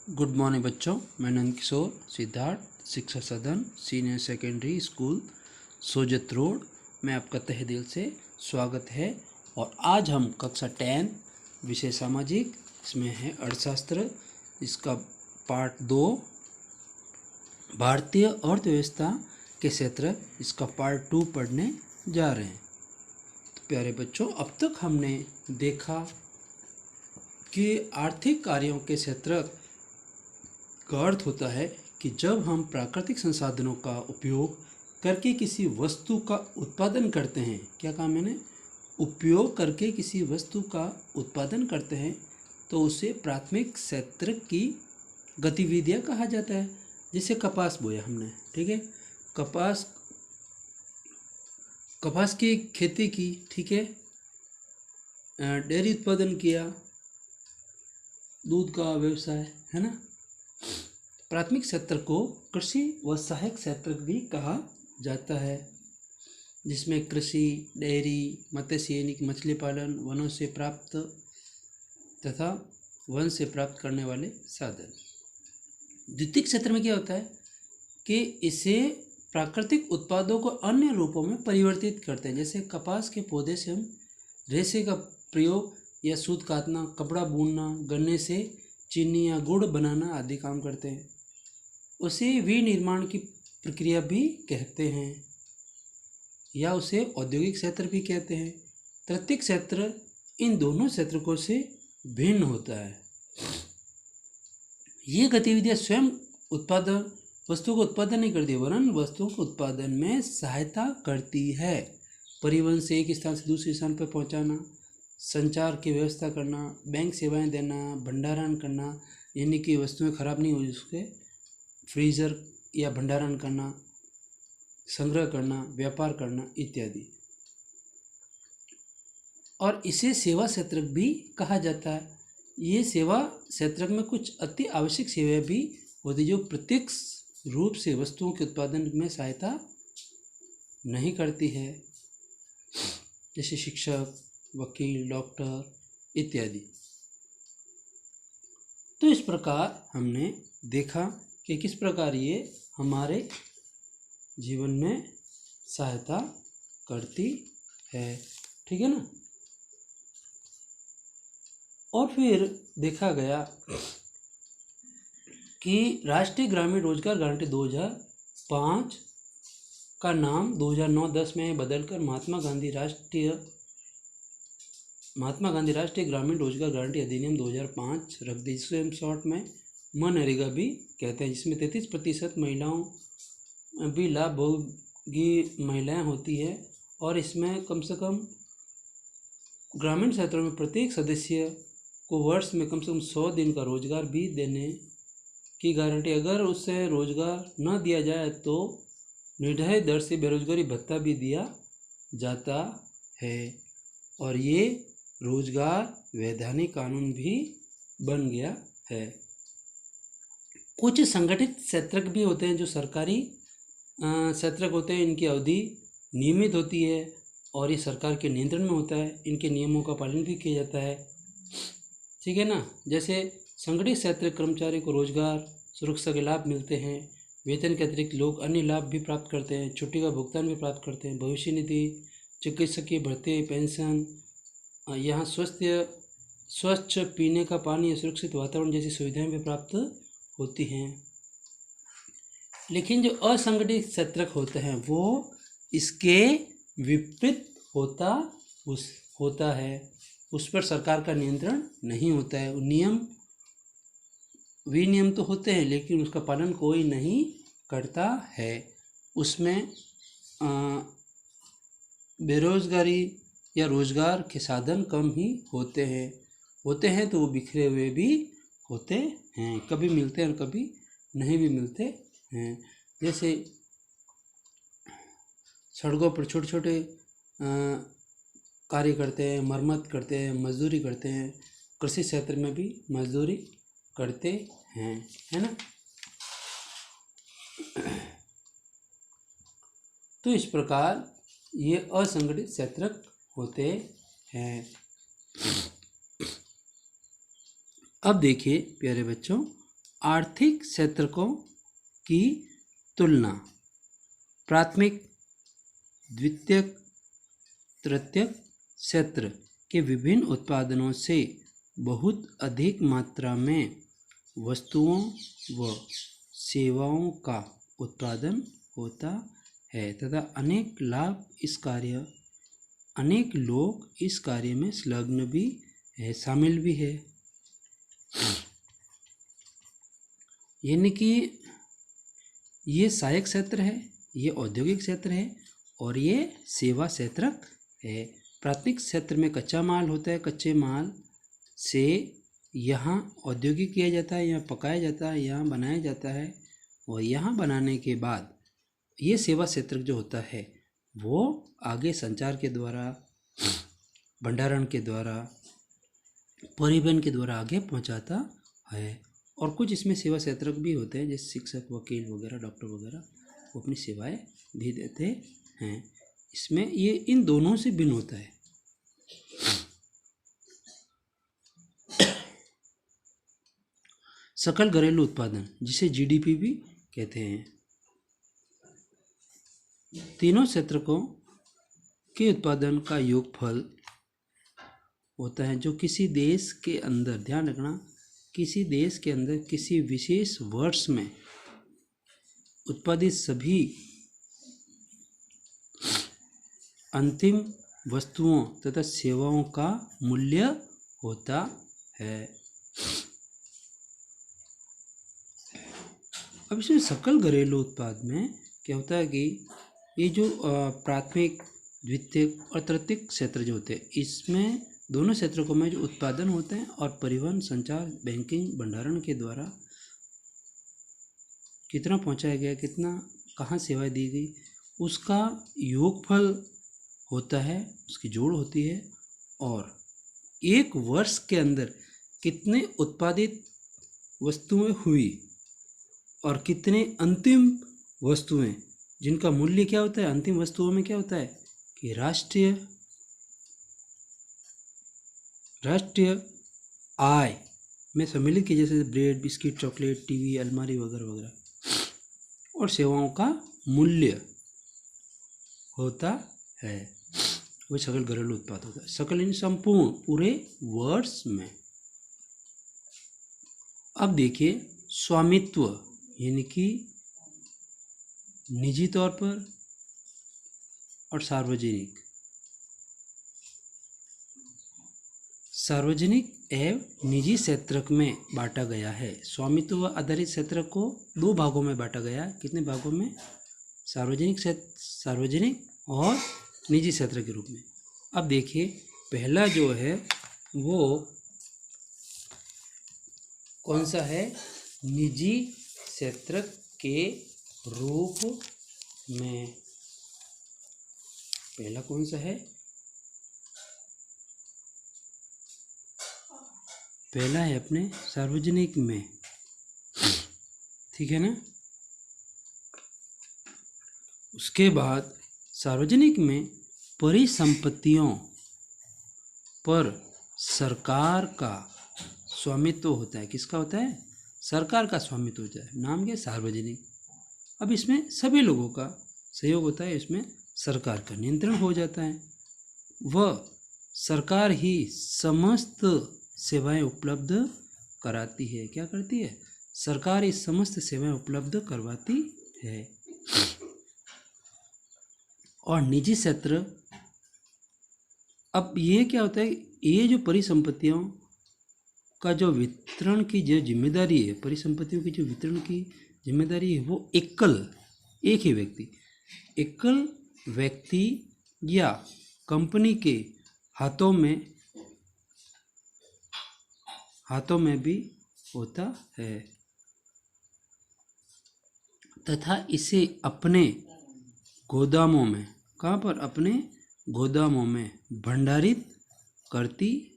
Good morning बच्चों, मैं नंद किशोर सिद्धार्थ शिक्षा सदन senior secondary school Sojat road में आपका तहे दिल से स्वागत है। और आज हम कक्षा 10 विषय सामाजिक, इसमें है अर्थशास्त्र, इसका पार्ट 2 भारतीय अर्थव्यवस्था के क्षेत्र, इसका पार्ट 2 पढ़ने जा रहे हैं। तो प्यारे बच्चों, अब तक हमने देखा कि आर्थिक कार्यों के क्षेत्र का अर्थ होता है कि जब हम प्राकृतिक संसाधनों का उपयोग करके किसी वस्तु का उत्पादन करते हैं। क्या कहा मैंने? उपयोग करके किसी वस्तु का उत्पादन करते हैं तो उसे प्राथमिक क्षेत्र की गतिविधियां कहा जाता है। जैसे कपास बोया हमने, ठीक है, कपास की खेती की, ठीक है, डेयरी उत्पादन किया, दूध का व्यवसाय, है ना। प्राथमिक क्षेत्र को कृषि व सहायक क्षेत्र भी कहा जाता है, जिसमें कृषि, डेयरी, मत्स्य मछली पालन, वनों से प्राप्त तथा वन से प्राप्त करने वाले साधन। द्वितीयक क्षेत्र में क्या होता है कि इसे प्राकृतिक उत्पादों को अन्य रूपों में परिवर्तित करते हैं। जैसे कपास के पौधे से हम रेशे का प्रयोग या सूत काटना, कपड़ा बुनना, गन्ने से चीनी या गुड़ बनाना आदि काम करते हैं। उसे विनिर्माण की प्रक्रिया भी कहते हैं या उसे औद्योगिक क्षेत्र भी कहते हैं। तृतीयक क्षेत्र इन दोनों क्षेत्रों से भिन्न होता है। ये गतिविधियां स्वयं वस्तु को उत्पादन नहीं करती, वरन वस्तुओं को उत्पादन में सहायता करती है। परिवहन से एक स्थान से दूसरे स्थान पर पहुंचाना, संचार की व्यवस्था करना, बैंक सेवाएं देना, भंडारण करना, यानी कि वस्तुएं खराब नहीं हो उसके फ्रीजर या भंडारण करना, संग्रह करना, व्यापार करना इत्यादि। और इसे सेवा क्षेत्र भी कहा जाता है। ये सेवा क्षेत्र में कुछ अति आवश्यक सेवाएं भी होती जो प्रत्यक्ष रूप से वस्तुओं के उत्पादन में सहायता नहीं करती है, जैसे शिक्षक, वकील, डॉक्टर इत्यादि। तो इस प्रकार हमने देखा कि किस प्रकार ये हमारे जीवन में सहायता करती है, ठीक है ना। और फिर देखा गया कि राष्ट्रीय ग्रामीण रोजगार गारंटी 2005 का नाम 2009-10 में बदलकर महात्मा गांधी राष्ट्रीय ग्रामीण रोजगार गारंटी अधिनियम 2005 रख दी, जिसे हम शॉर्ट में मनरेगा भी कहते हैं, जिसमें 33% महिलाओं भी लाभ भोगी महिलाएं होती है। और इसमें कम से कम ग्रामीण क्षेत्रों में प्रत्येक सदस्य को वर्ष में कम से कम 100 दिन का रोजगार भी देने की गारंटी। अगर उससे रोजगार न दिया जाए तो निर्धारित दर से बेरोजगारी भत्ता भी दिया जाता है। और ये रोजगार वैधानिक कानून भी बन गया है। कुछ संगठित क्षेत्र भी होते हैं जो सरकारी क्षेत्र होते हैं, इनकी अवधि नियमित होती है और ये सरकार के नियंत्रण में होता है। इनके नियमों का पालन भी किया जाता है, ठीक है ना। जैसे संगठित क्षेत्र कर्मचारी को रोजगार सुरक्षा के लाभ मिलते हैं, वेतन के अतिरिक्त लोग अन्य लाभ भी प्राप्त करते हैं, छुट्टी का भुगतान भी प्राप्त करते हैं, भविष्य निधि, चिकित्सकीय भत्ते, पेंशन, यहाँ स्वच्छ पीने का पानी, सुरक्षित वातावरण जैसी सुविधाएं भी प्राप्त होती हैं। लेकिन जो असंगठित क्षेत्र होते हैं वो इसके विपरीत होता है। उस पर सरकार का नियंत्रण नहीं होता है। विनियम तो होते हैं लेकिन उसका पालन कोई नहीं करता है। उसमें बेरोजगारी या रोजगार के साधन कम ही होते हैं तो वो बिखरे हुए भी होते हैं, कभी मिलते हैं और कभी नहीं भी मिलते हैं। जैसे सड़कों पर छोटे छोटे कार्य करते हैं, मरम्मत करते हैं, मजदूरी करते हैं, कृषि क्षेत्र में भी मजदूरी करते हैं, है ना। तो इस प्रकार ये असंगठित क्षेत्र होते हैं। अब देखिए प्यारे बच्चों, आर्थिक क्षेत्रकों की तुलना प्राथमिक, द्वितीयक, तृतीयक क्षेत्र के विभिन्न उत्पादनों से बहुत अधिक मात्रा में वस्तुओं व सेवाओं का उत्पादन होता है तथा अनेक लोग इस कार्य में संलग्न भी है, शामिल भी है। यानी कि ये सहायक क्षेत्र है, ये औद्योगिक क्षेत्र है और ये सेवा क्षेत्रक है। प्राथमिक क्षेत्र में कच्चा माल होता है, कच्चे माल से यहाँ औद्योगिक किया जाता है, यहाँ पकाया जाता है, यहाँ बनाया जाता है और यहाँ बनाने के बाद ये सेवा क्षेत्र जो होता है वो आगे संचार के द्वारा, भंडारण के द्वारा, परिवहन के द्वारा आगे पहुँचाता है। और कुछ इसमें सेवा क्षेत्रक भी होते हैं, जैसे शिक्षक, वकील वगैरह, डॉक्टर वगैरह, वो अपनी सेवाएं भी देते हैं। इसमें ये इन दोनों से भिन्न होता है। सकल घरेलू उत्पादन, जिसे जीडीपी भी कहते हैं, तीनों क्षेत्रकों के उत्पादन का योगफल होता है, जो किसी देश के अंदर, ध्यान रखना, किसी देश के अंदर किसी विशेष वर्ष में उत्पादित सभी अंतिम वस्तुओं तथा सेवाओं का मूल्य होता है। अब इसमें सकल घरेलू उत्पाद में क्या होता है कि ये जो प्राथमिक, द्वितीयक और तृतीयक क्षेत्र जो होते हैं, इसमें दोनों क्षेत्रों में जो उत्पादन होते हैं और परिवहन, संचार, बैंकिंग, भंडारण के द्वारा कितना पहुंचाया गया, कितना कहाँ सेवाएं दी गई, उसका योगफल होता है, उसकी जोड़ होती है। और एक वर्ष के अंदर कितने उत्पादित वस्तुएं हुई और कितने अंतिम वस्तुएं, जिनका मूल्य क्या होता है, अंतिम वस्तुओं में क्या होता है कि राष्ट्रीय आय में सम्मिलित किए, जैसे ब्रेड, बिस्किट, चॉकलेट, टीवी, अलमारी वगैरह वगैरह, और सेवाओं का मूल्य होता है, वह सकल घरेलू उत्पाद होता है। सकल इन संपूर्ण पूरे वर्ष में। अब देखिए स्वामित्व, यानी कि निजी तौर पर और सार्वजनिक एवं निजी क्षेत्रक में बांटा गया है। स्वामित्व आधारित क्षेत्र को दो भागों में बांटा गया। कितने भागों में? सार्वजनिक और निजी क्षेत्र के रूप में। अब देखिए पहला जो है वो कौन सा है? निजी क्षेत्र के रूप में। पहला कौन सा है? पहला है अपने सार्वजनिक में, ठीक है ना। उसके बाद सार्वजनिक में परिसंपत्तियों पर सरकार का स्वामित्व होता है। किसका होता है? सरकार का स्वामित्व होता है। नाम क्या? सार्वजनिक। अब इसमें सभी लोगों का सहयोग होता है, इसमें सरकार का नियंत्रण हो जाता है। वह सरकार ही समस्त सेवाएं उपलब्ध कराती है। क्या करती है? सरकार ही समस्त सेवाएं उपलब्ध करवाती है। और निजी क्षेत्र, अब ये क्या होता है, ये जो परिसंपत्तियों का जो वितरण की जो जिम्मेदारी है, परिसंपत्तियों की जो वितरण की जिम्मेदारी है, वो एक ही व्यक्ति या कंपनी के हाथों में भी होता है तथा इसे अपने गोदामों में, कहाँ पर? अपने गोदामों में भंडारित करती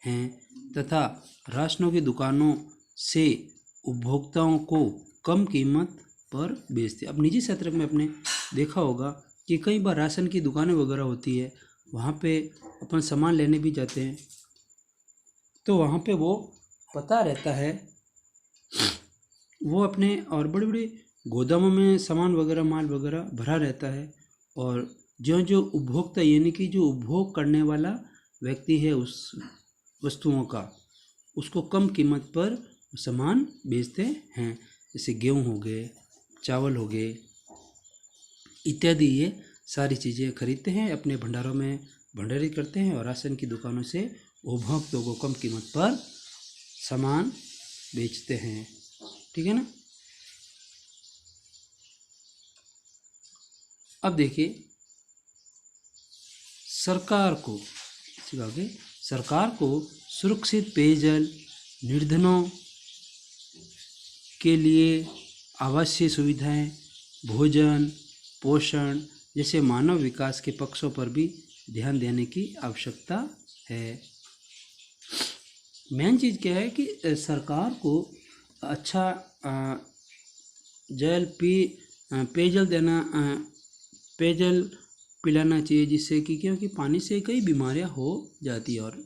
हैं तथा राशनों की दुकानों से उपभोक्ताओं को कम कीमत पर बेचती। अब निजी क्षेत्र में आपने देखा होगा कि कई बार राशन की दुकानें वगैरह होती है, वहाँ पे अपन सामान लेने भी जाते हैं, तो वहाँ पे वो पता रहता है वो अपने और बड़े बड़े गोदामों में सामान वगैरह माल वगैरह भरा रहता है, और जो जो उपभोक्ता यानी कि जो उपभोग करने वाला व्यक्ति है उस वस्तुओं का, उसको कम कीमत पर सामान बेचते हैं। जैसे गेहूँ हो गए, चावल हो गए इत्यादि, ये सारी चीज़ें खरीदते हैं, अपने भंडारों में भंडारित करते हैं और राशन की दुकानों से उपभोक्ताओं को कम कीमत पर सामान बेचते हैं। ठीक है ना। अब देखिए, सरकार को सुरक्षित पेयजल, निर्धनों के लिए आवासीय सुविधाएं, भोजन, पोषण जैसे मानव विकास के पक्षों पर भी ध्यान देने की आवश्यकता है। मेन चीज़ क्या है कि सरकार को अच्छा पेयजल पिलाना चाहिए, जिससे कि क्योंकि पानी से कई बीमारियां हो जाती है, और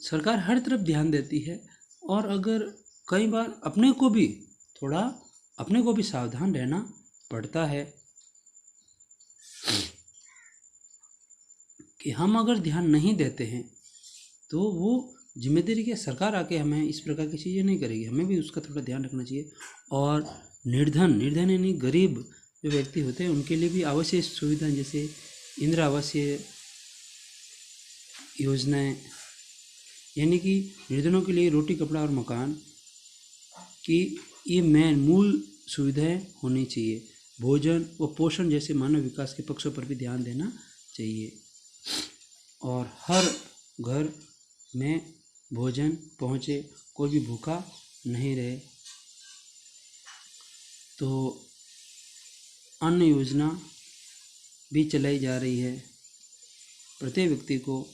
सरकार हर तरफ ध्यान देती है। और अगर कई बार अपने को भी सावधान रहना पड़ता है कि हम अगर ध्यान नहीं देते हैं तो वो जिम्मेदारी क्या, सरकार आके हमें इस प्रकार की चीज़ें नहीं करेगी, हमें भी उसका थोड़ा ध्यान रखना चाहिए। और निर्धन यानी गरीब जो व्यक्ति होते हैं उनके लिए भी आवश्यक सुविधाएं जैसे इंदिरा आवास योजनाएं, यानी कि निर्धनों के लिए रोटी, कपड़ा और मकान की ये मूल सुविधाएं होनी चाहिए। भोजन व पोषण जैसे मानव विकास के पक्षों पर भी ध्यान देना चाहिए, और हर घर में भोजन पहुँचे, कोई भी भूखा नहीं रहे। तो अन्न योजना भी चलाई जा रही है, प्रत्येक व्यक्ति को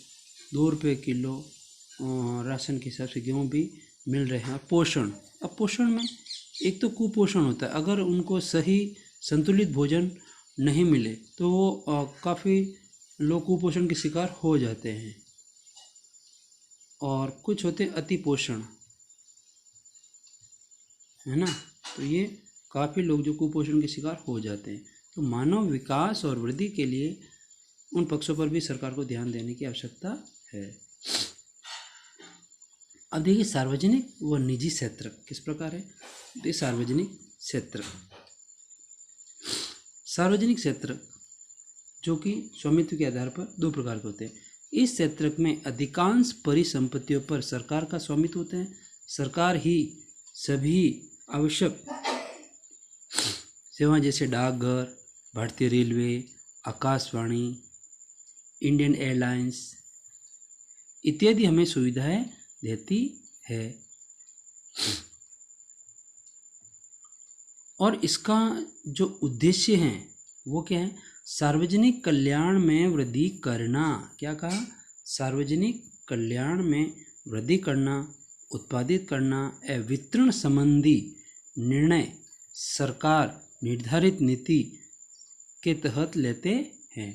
2 रुपये किलो राशन के हिसाब से गेहूँ भी मिल रहे हैं। पोषण, अब पोषण में एक तो कुपोषण होता है, अगर उनको सही संतुलित भोजन नहीं मिले तो वो काफ़ी लोग कुपोषण के शिकार हो जाते हैं, और कुछ होते अति पोषण, है ना। तो ये काफ़ी लोग जो कुपोषण के शिकार हो जाते हैं। तो मानव विकास और वृद्धि के लिए उन पक्षों पर भी सरकार को ध्यान देने की आवश्यकता है। अब देखिए, सार्वजनिक व निजी क्षेत्र किस प्रकार है। तो सार्वजनिक क्षेत्र जो कि स्वामित्व के आधार पर 2 प्रकार के होते हैं। इस क्षेत्र में अधिकांश परिसंपत्तियों पर सरकार का स्वामित्व होता है। सरकार ही सभी आवश्यक सेवाएं जैसे डाकघर, भारतीय रेलवे, आकाशवाणी, इंडियन एयरलाइंस इत्यादि हमें सुविधाएं देती है। और इसका जो उद्देश्य है वो क्या है, सार्वजनिक कल्याण में वृद्धि करना। क्या कहा, सार्वजनिक कल्याण में वृद्धि करना, उत्पादित करना एवं वितरण संबंधी निर्णय सरकार निर्धारित नीति के तहत लेते हैं।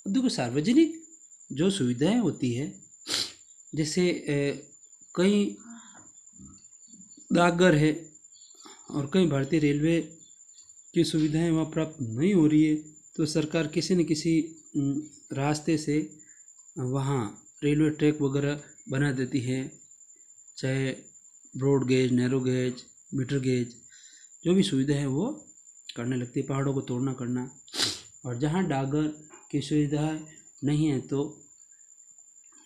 देखो, सार्वजनिक जो सुविधाएं होती है, जैसे कई डाकघर है और कई भारतीय रेलवे की सुविधाएं वहाँ प्राप्त नहीं हो रही है, तो सरकार किसी न किसी रास्ते से वहाँ रेलवे ट्रैक वगैरह बना देती है, चाहे broad gauge, narrow gauge, metre gauge, जो भी सुविधा है वो करने लगती है, पहाड़ों को तोड़ना करना। और जहाँ डाकघर की सुविधा नहीं है तो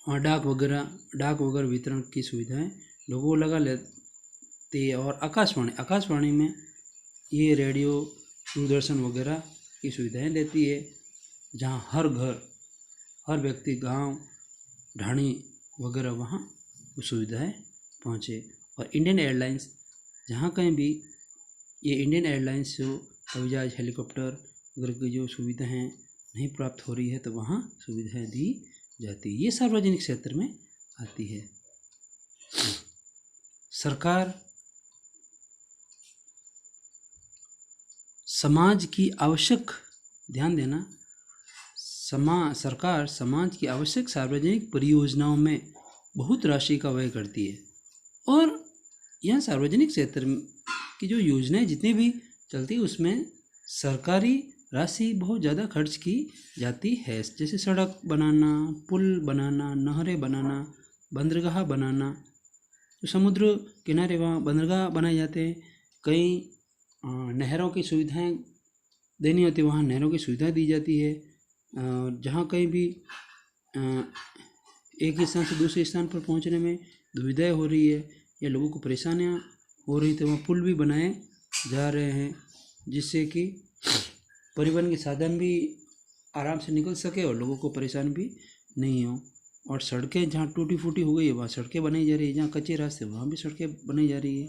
वहाँ डाक वगैरह वितरण की सुविधाएं लोगों को लगा लेती है। और आकाशवाणी में ये रेडियो, दूरदर्शन वगैरह की सुविधाएं देती है, जहाँ हर व्यक्ति, गांव, ढाणी वगैरह वहाँ वो सुविधाएं पहुँचे। और इंडियन एयरलाइंस, जहाँ कहीं भी ये इंडियन एयरलाइंस जो हवाई जहाज, हेलीकॉप्टर वगैरह की जो सुविधाएं नहीं प्राप्त हो रही है तो वहाँ सुविधाएं दी जाती है। ये सार्वजनिक क्षेत्र में आती है। सरकार समाज की आवश्यक, ध्यान देना, सरकार समाज की आवश्यक सार्वजनिक परियोजनाओं में बहुत राशि का व्यय करती है। और यह सार्वजनिक क्षेत्र कि जो योजनाएं जितनी भी चलती है उसमें सरकारी राशि बहुत ज़्यादा खर्च की जाती है, जैसे सड़क बनाना, पुल बनाना, नहरें बनाना, बंदरगाह बनाना। तो समुद्र किनारे वहाँ बंदरगाह बनाए जाते हैं। कई नहरों की सुविधाएं देनी होती है, वहाँ नहरों की सुविधा दी जाती है। जहाँ कहीं भी एक ही स्थान से दूसरे स्थान पर पहुँचने में दुविधाएं हो रही है या लोगों को परेशानियाँ हो रही, तो वहाँ पुल भी बनाए जा रहे हैं, जिससे कि परिवहन के साधन भी आराम से निकल सके और लोगों को परेशानी भी नहीं हो। और सड़कें जहाँ टूटी फूटी हो गई है वहाँ सड़कें बनाई जा रही है, जहाँ कच्चे रास्ते वहाँ भी सड़कें बनाई जा रही है।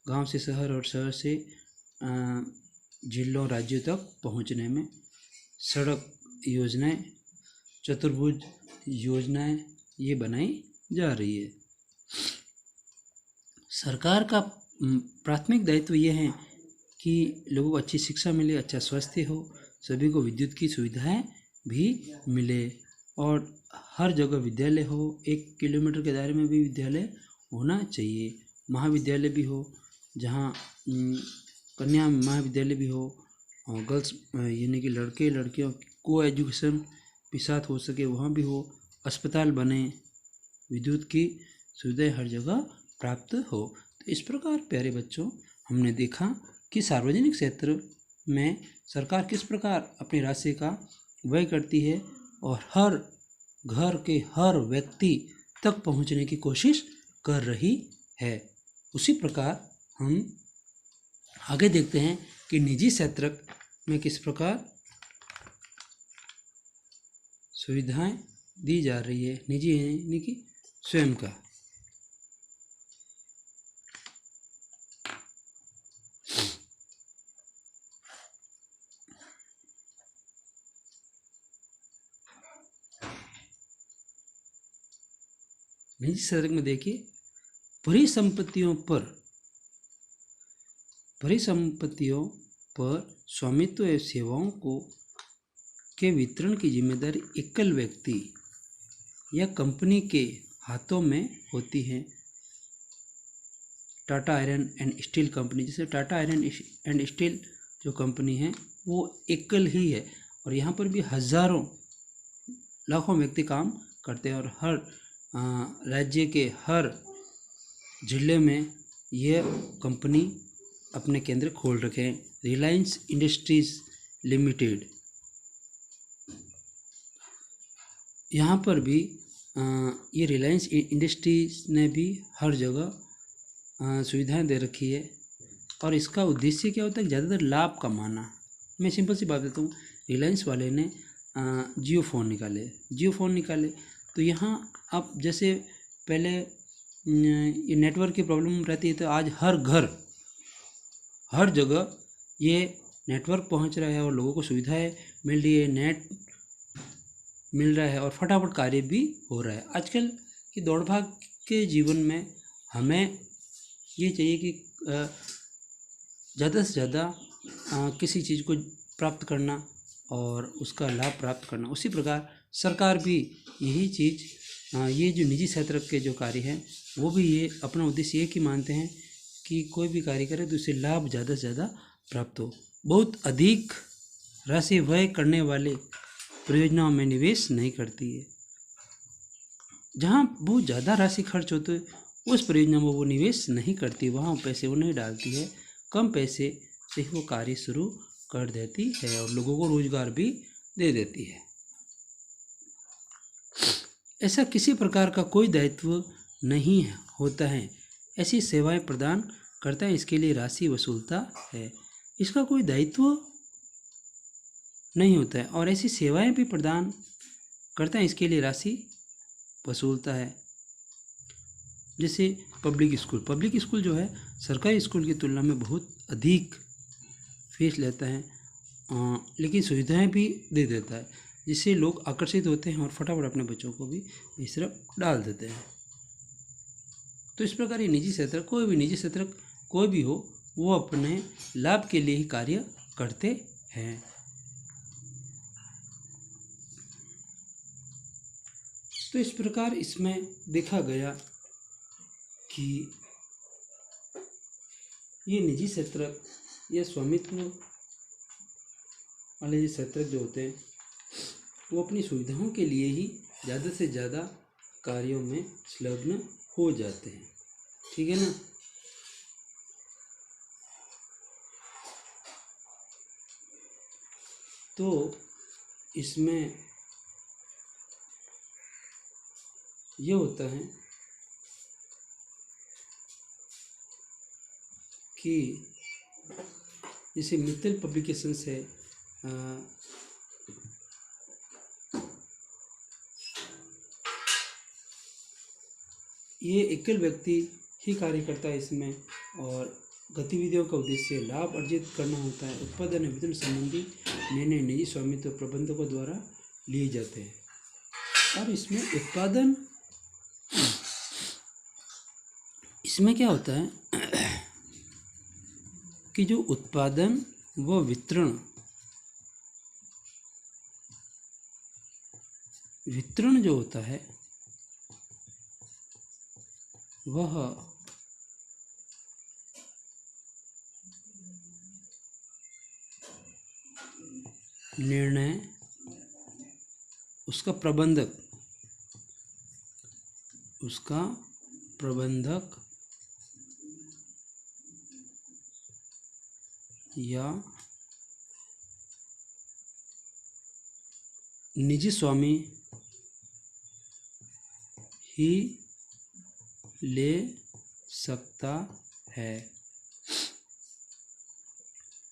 गांव से शहर और शहर से जिलों राज्यों तक पहुँचने में सड़क योजनाएं, चतुर्भुज योजनाएं ये बनाई जा रही है। सरकार का प्राथमिक दायित्व ये है कि लोगों को अच्छी शिक्षा मिले, अच्छा स्वास्थ्य हो, सभी को विद्युत की सुविधाएं भी मिले और हर जगह विद्यालय हो। 1 किलोमीटर के दायरे में भी विद्यालय होना चाहिए, महाविद्यालय भी हो, जहाँ कन्या महाविद्यालय भी हो और गर्ल्स यानी कि लड़के लड़कियों को एजुकेशन भी साथ हो सके, वहाँ भी हो। अस्पताल बने, विद्युत की सुविधाएं हर जगह प्राप्त हो। तो इस प्रकार प्यारे बच्चों, हमने देखा कि सार्वजनिक क्षेत्र में सरकार किस प्रकार अपनी राशि का व्यय करती है और हर घर के हर व्यक्ति तक पहुंचने की कोशिश कर रही है। उसी प्रकार हम आगे देखते हैं कि निजी क्षेत्र में किस प्रकार सुविधाएं दी जा रही है। निजी यानी कि स्वयं का। निजी क्षेत्र में देखिए, परिसंपत्तियों पर स्वामित्व एवं सेवाओं के वितरण की जिम्मेदारी एकल व्यक्ति या कंपनी के हाथों में होती है। Tata iron and steel company, जैसे टाटा आयरन एंड स्टील जो कंपनी है वो एकल ही है और यहाँ पर भी हजारों लाखों व्यक्ति काम करते हैं और हर राज्य के हर जिले में यह कंपनी अपने केंद्र खोल रखे हैं। रिलायंस इंडस्ट्रीज लिमिटेड, यहाँ पर भी ये रिलायंस इंडस्ट्रीज ने भी हर जगह सुविधाएं दे रखी है और इसका उद्देश्य क्या होता है? ज़्यादातर लाभ कमाना। मैं सिंपल सी बात देता हूँ, रिलायंस वाले ने जियो फ़ोन निकाले तो यहाँ अब जैसे पहले ये नेटवर्क की प्रॉब्लम रहती है, तो आज हर घर हर जगह ये नेटवर्क पहुँच रहा है और लोगों को सुविधाएं मिल रही है, नेट मिल रहा है और फटाफट कार्य भी हो रहा है। आजकल की दौड़ भाग के जीवन में हमें ये चाहिए कि ज़्यादा से ज़्यादा किसी चीज़ को प्राप्त करना और उसका लाभ प्राप्त करना। उसी प्रकार सरकार भी यही चीज़, ये जो निजी क्षेत्र के जो कार्य हैं वो भी ये अपना उद्देश्य ये कि मानते हैं कि कोई भी कार्य करे तो उससे लाभ ज़्यादा से ज़्यादा प्राप्त हो। बहुत अधिक राशि व्यय करने वाले परियोजनाओं में निवेश नहीं करती है। जहाँ बहुत ज़्यादा राशि खर्च होती है उस परियोजना में वो निवेश नहीं करती, वहाँ पैसे वो नहीं डालती है। कम पैसे से ही वो कार्य शुरू कर देती है और लोगों को रोजगार भी दे देती है। ऐसा किसी प्रकार का कोई दायित्व नहीं होता है, ऐसी सेवाएं प्रदान करता है, इसके लिए राशि वसूलता है। इसका कोई दायित्व नहीं होता है और ऐसी सेवाएं भी प्रदान करता है, इसके लिए राशि वसूलता है। जैसे पब्लिक स्कूल जो है सरकारी स्कूल की तुलना में बहुत अधिक फीस लेता है, लेकिन सुविधाएं भी दे देता है, जिससे लोग आकर्षित होते हैं और फटाफट अपने बच्चों को भी इस तरफ डाल देते हैं। तो इस प्रकार ये निजी क्षेत्र, कोई भी निजी क्षेत्र कोई भी हो, वो अपने लाभ के लिए ही कार्य करते हैं। तो इस प्रकार इसमें देखा गया कि ये निजी क्षेत्र या स्वामित्व वाले ये क्षेत्र जो होते हैं वो अपनी सुविधाओं के लिए ही ज़्यादा से ज़्यादा कार्यों में संलग्न हो जाते हैं। ठीक है ना। तो इसमें ये होता है कि जैसे मित्तल पब्लिकेशंस है, ये एकल व्यक्ति ही कार्य करता है इसमें, और गतिविधियों का उद्देश्य लाभ अर्जित करना होता है। उत्पादन एवं वितरण संबंधी निर्णय निजी स्वामित्व प्रबंधकों द्वारा लिए जाते हैं। और इसमें उत्पादन, इसमें क्या होता है कि जो उत्पादन व वितरण जो होता है वह निर्णय उसका प्रबंधक या निजी स्वामी ही ले सकता है।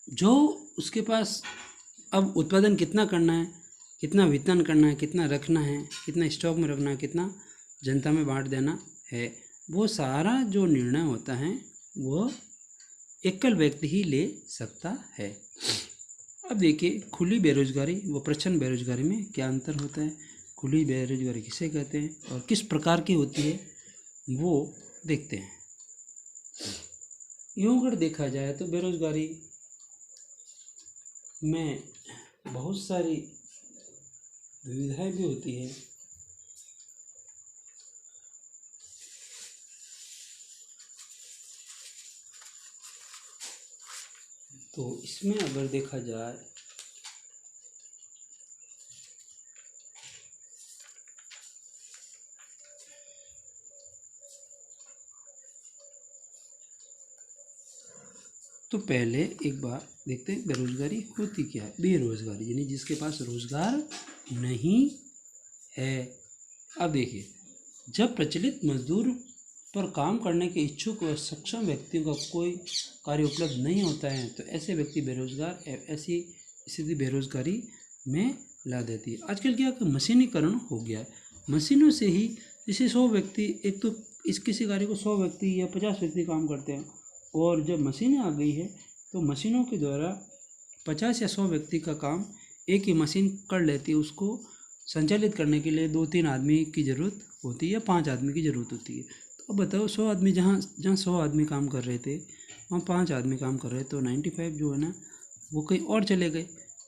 जो उसके पास अब उत्पादन कितना करना है, कितना वितरण करना है, कितना रखना है, कितना स्टॉक में रखना है, कितना जनता में बांट देना है, वो सारा जो निर्णय होता है वो एकल व्यक्ति ही ले सकता है। अब देखिए खुली बेरोजगारी व प्रच्छन्न बेरोजगारी में क्या अंतर होता है। खुली बेरोजगारी किसे कहते हैं और किस प्रकार की होती है वो देखते हैं। यूँ अगर देखा जाए तो बेरोजगारी में बहुत सारी विविधाएं भी होती है। तो इसमें अगर देखा जाए तो पहले एक बार देखते हैं बेरोजगारी होती क्या है। बेरोजगारी यानी जिसके पास रोजगार नहीं है। अब देखिए, जब प्रचलित मजदूर पर काम करने के इच्छुक व सक्षम व्यक्तियों का कोई कार्य उपलब्ध नहीं होता है तो ऐसे व्यक्ति बेरोजगार, ऐसी स्थिति बेरोजगारी में ला देती है। आजकल क्या कि मशीनीकरण हो गया है। मशीनों से ही जैसे 100 व्यक्ति, एक तो इस किसी कार्य को 100 व्यक्ति या 50 व्यक्ति काम करते हैं, और जब मशीनें आ गई है तो मशीनों के द्वारा 50 या 100 व्यक्ति का काम एक ही मशीन कर लेती है। उसको संचालित करने के लिए 2-3 आदमी की ज़रूरत होती है या 5 आदमी की ज़रूरत होती है। तो अब बताओ 100 आदमी जहाँ 100 आदमी काम कर रहे थे वहाँ 5 आदमी काम कर रहे, तो 95 जो है ना वो कहीं और चले गए,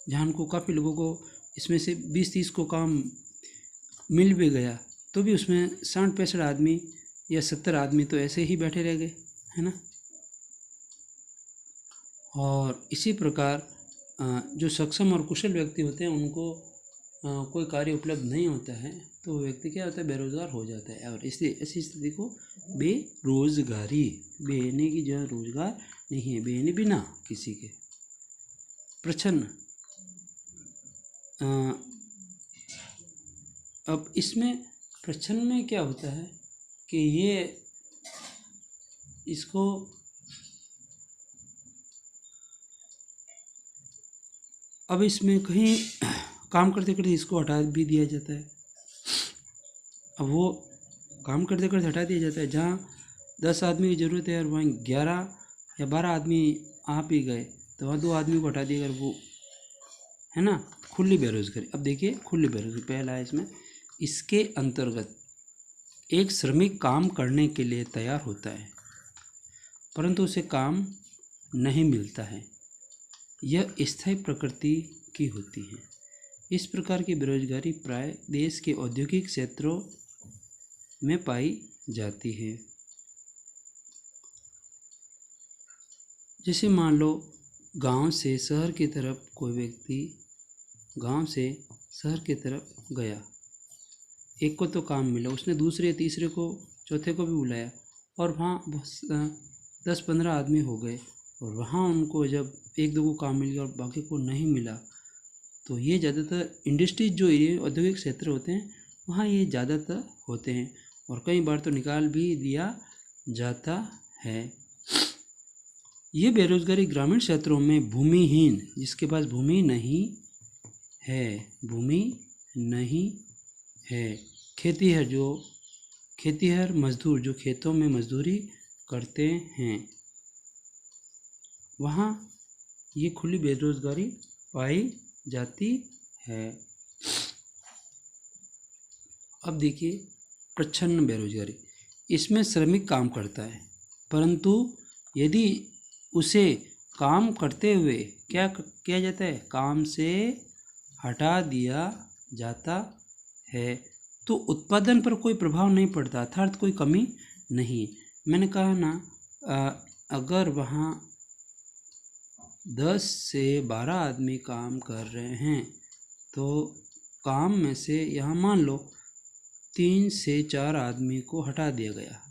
जहाँ उनको काफ़ी लोगों को इसमें से 20-30 को काम मिल भी गया तो भी उसमें 60-65 आदमी या 70 आदमी तो ऐसे ही बैठे रह गए, है ना। और इसी प्रकार जो सक्षम और कुशल व्यक्ति होते हैं उनको कोई कार्य उपलब्ध नहीं होता है तो व्यक्ति क्या होता है, बेरोजगार हो जाता है। और इसलिए ऐसी स्थिति को बेरोजगारी, बेने की जो रोजगार नहीं है, बेने बिना किसी के, प्रच्छन्न। अब इसमें प्रच्छन्न में क्या होता है कि ये इसको अब इसमें कहीं काम करते करते इसको हटा भी दिया जाता है। अब वो काम करते करते हटा दिया जाता है, जहाँ 10 आदमी की ज़रूरत है और वहाँ 11 या 12 आदमी आप ही गए तो वहाँ 2 आदमी को हटा दिया, अगर वो, है ना। खुली बेरोजगारी, अब देखिए खुली बेरोजगारी पहला है इसमें। इसके अंतर्गत एक श्रमिक काम करने के लिए तैयार होता है परंतु उसे काम नहीं मिलता है, यह स्थायी प्रकृति की होती है। इस प्रकार की बेरोजगारी प्राय देश के औद्योगिक क्षेत्रों में पाई जाती है। जैसे मान लो गांव से शहर की तरफ कोई व्यक्ति गांव से शहर की तरफ गया, एक को तो काम मिला, उसने दूसरे तीसरे को चौथे को भी बुलाया और वहाँ 10-15 आदमी हो गए और वहाँ उनको जब एक दो को काम मिल गया और बाकी को नहीं मिला, तो ये ज़्यादातर इंडस्ट्रीज जो एरिया औद्योगिक क्षेत्र होते हैं वहाँ ये ज़्यादातर होते हैं और कई बार तो निकाल भी दिया जाता है। ये बेरोजगारी ग्रामीण क्षेत्रों में भूमिहीन, जिसके पास भूमि नहीं है, खेतीहर मजदूर जो खेतों में मजदूरी करते हैं, वहाँ ये खुली बेरोजगारी पाई जाती है। अब देखिए प्रच्छन्न बेरोजगारी, इसमें श्रमिक काम करता है परंतु यदि उसे काम करते हुए क्या किया जाता है, काम से हटा दिया जाता है तो उत्पादन पर कोई प्रभाव नहीं पड़ता, अर्थात कोई कमी नहीं। मैंने कहा ना, अगर वहाँ 10 से 12 आदमी काम कर रहे हैं तो काम में से यहाँ मान लो 3 से 4 आदमी को हटा दिया गया,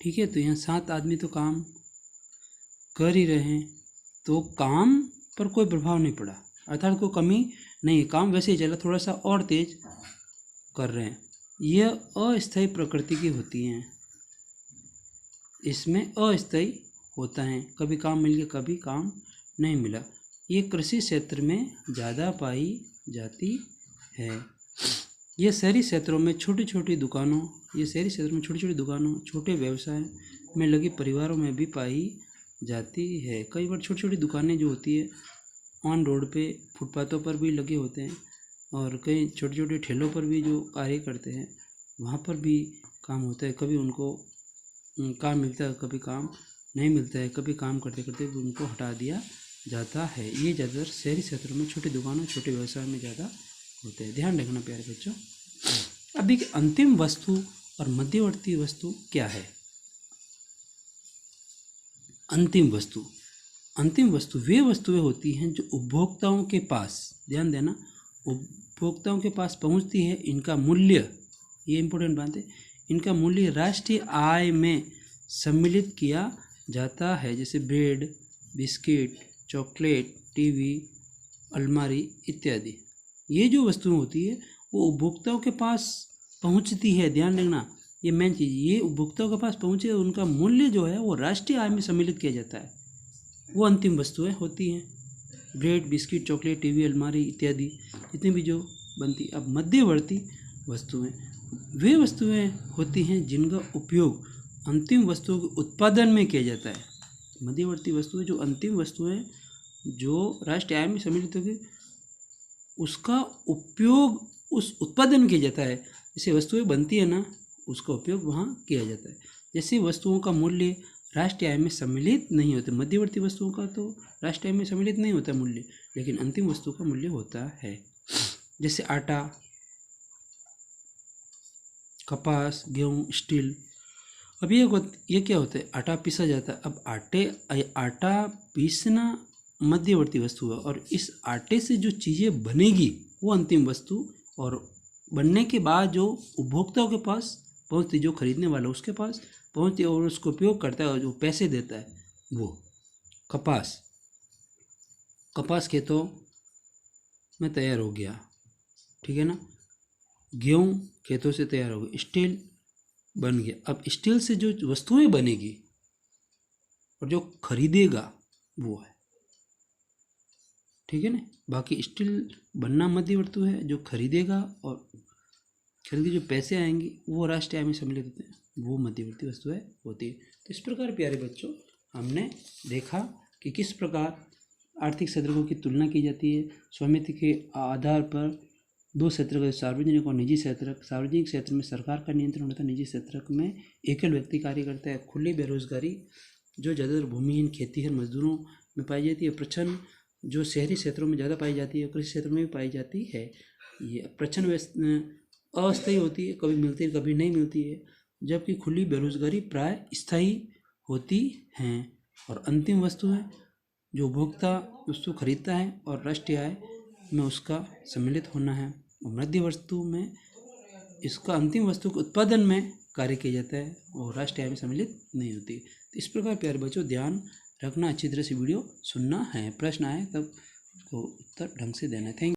ठीक है, तो यहाँ 7 आदमी तो काम कर ही रहे हैं, तो काम पर कोई प्रभाव नहीं पड़ा, अर्थात कोई कमी नहीं, काम वैसे ही चला, थोड़ा सा और तेज कर रहे हैं। यह अस्थायी प्रकृति की होती हैं, इसमें अस्थायी होता है, कभी काम मिल गया कभी काम नहीं मिला। ये कृषि क्षेत्र में ज़्यादा पाई जाती है। ये शहरी क्षेत्रों में छोटी छोटी दुकानों छोटे व्यवसाय में लगे परिवारों में भी पाई जाती है। कई बार छोटी छोटी दुकानें जो होती है ऑन रोड पे फुटपाथों पर भी लगे होते हैं और कई छोटे छोटे ठेलों पर भी जो कार्य करते हैं वहाँ पर भी काम होता है, कभी उनको काम मिलता है कभी काम नहीं मिलता है, कभी काम करते करते भी उनको हटा दिया जाता है। ये ज़्यादातर शहरी क्षेत्रों में छोटी दुकानों छोटे व्यवसाय में ज़्यादा होते हैं, ध्यान रखना प्यारे बच्चों। अब देखिए अंतिम वस्तु और मध्यवर्ती वस्तु क्या है। अंतिम वस्तु वे वस्तुएं होती हैं जो उपभोक्ताओं के पास, ध्यान देना, उपभोक्ताओं के पास पहुंचती है, इनका मूल्य, ये इंपॉर्टेंट बात है, इनका मूल्य राष्ट्रीय आय में सम्मिलित किया जाता है, जैसे ब्रेड, बिस्किट, चॉकलेट, टीवी, अलमारी इत्यादि। ये जो वस्तुएं होती है वो उपभोक्ताओं के पास पहुंचती है, ध्यान रखना, ये मेन चीज़, ये उपभोक्ताओं के पास पहुँचे, उनका मूल्य जो है वो राष्ट्रीय आय में सम्मिलित किया जाता है, वो अंतिम वस्तुएं होती हैं। ब्रेड, बिस्किट, चॉकलेट, टीवी, अलमारी इत्यादि जितनी भी जो बनती। अब मध्यवर्ती वस्तुएं वे वस्तुएं होती हैं जिनका उपयोग अंतिम वस्तुओं के उत्पादन में किया जाता है। मध्यवर्ती वस्तुएं जो अंतिम वस्तुएं जो राष्ट्रीय आय में सम्मिलित होगी उसका उपयोग उस उत्पादन किया जाता है, जैसे वस्तुएं बनती है ना उसका उपयोग वहाँ किया जाता है। जैसे वस्तुओं का मूल्य राष्ट्रीय आय में सम्मिलित नहीं होते, मध्यवर्ती वस्तुओं का तो राष्ट्रीय आय में सम्मिलित नहीं होता मूल्य, लेकिन अंतिम वस्तु का मूल्य होता है। जैसे आटा, कपास, गेहूँ, स्टील। अब ये क्या होता है, आटा पीसा जाता है। अब आटा पीसना मध्यवर्ती वस्तु है और इस आटे से जो चीज़ें बनेगी वो अंतिम वस्तु, और बनने के बाद जो उपभोक्ताओं के पास पहुँचती, जो खरीदने वाला उसके पास पहुँचती और उसको उपयोग करता है और जो पैसे देता है वो कपास खेतों में तैयार हो गया, ठीक है ना, गेहूँ खेतों से तैयार हो गया, स्टील बन गया। अब स्टील से जो वस्तुएं बनेगी और जो खरीदेगा वो है, ठीक है ना, बाकी स्टील बनना मध्यवर्ती है, जो खरीदेगा और खरीद के जो पैसे आएंगे वो राष्ट्रीय आय में सम्मिलित होते हैं, वो मध्यवर्ती वस्तुएं होती है। तो इस प्रकार प्यारे बच्चों हमने देखा कि किस प्रकार आर्थिक क्षेत्रों की तुलना की जाती है। स्वामित्व के आधार पर दो क्षेत्र, सार्वजनिक और निजी क्षेत्र। सार्वजनिक क्षेत्र में सरकार का नियंत्रण होता है, निजी क्षेत्र में एकल व्यक्ति कार्य करता है। खुली बेरोजगारी जो ज़्यादातर भूमिहीन खेतीहर मजदूरों में पाई जाती है। प्रच्छन्न जो शहरी क्षेत्रों में ज़्यादा पाई जाती है, कृषि क्षेत्र में भी पाई जाती है। ये प्रच्छन्न अस्थायी होती है, कभी मिलती है कभी नहीं मिलती है, जबकि खुली बेरोजगारी प्राय स्थायी होती हैं। और अंतिम वस्तु है जो उपभोक्ता वस्तु खरीदता है और राष्ट्रीय आय में उसका सम्मिलित होना है। और मध्य वस्तु में इसका अंतिम वस्तु के उत्पादन में कार्य किया जाता है और राष्ट्रीय आय में सम्मिलित नहीं होती। तो इस प्रकार प्यारे बच्चों ध्यान रखना, अच्छी तरह से वीडियो सुनना है। प्रश्न आए तब उसको उत्तर ढंग से देना है। थैंक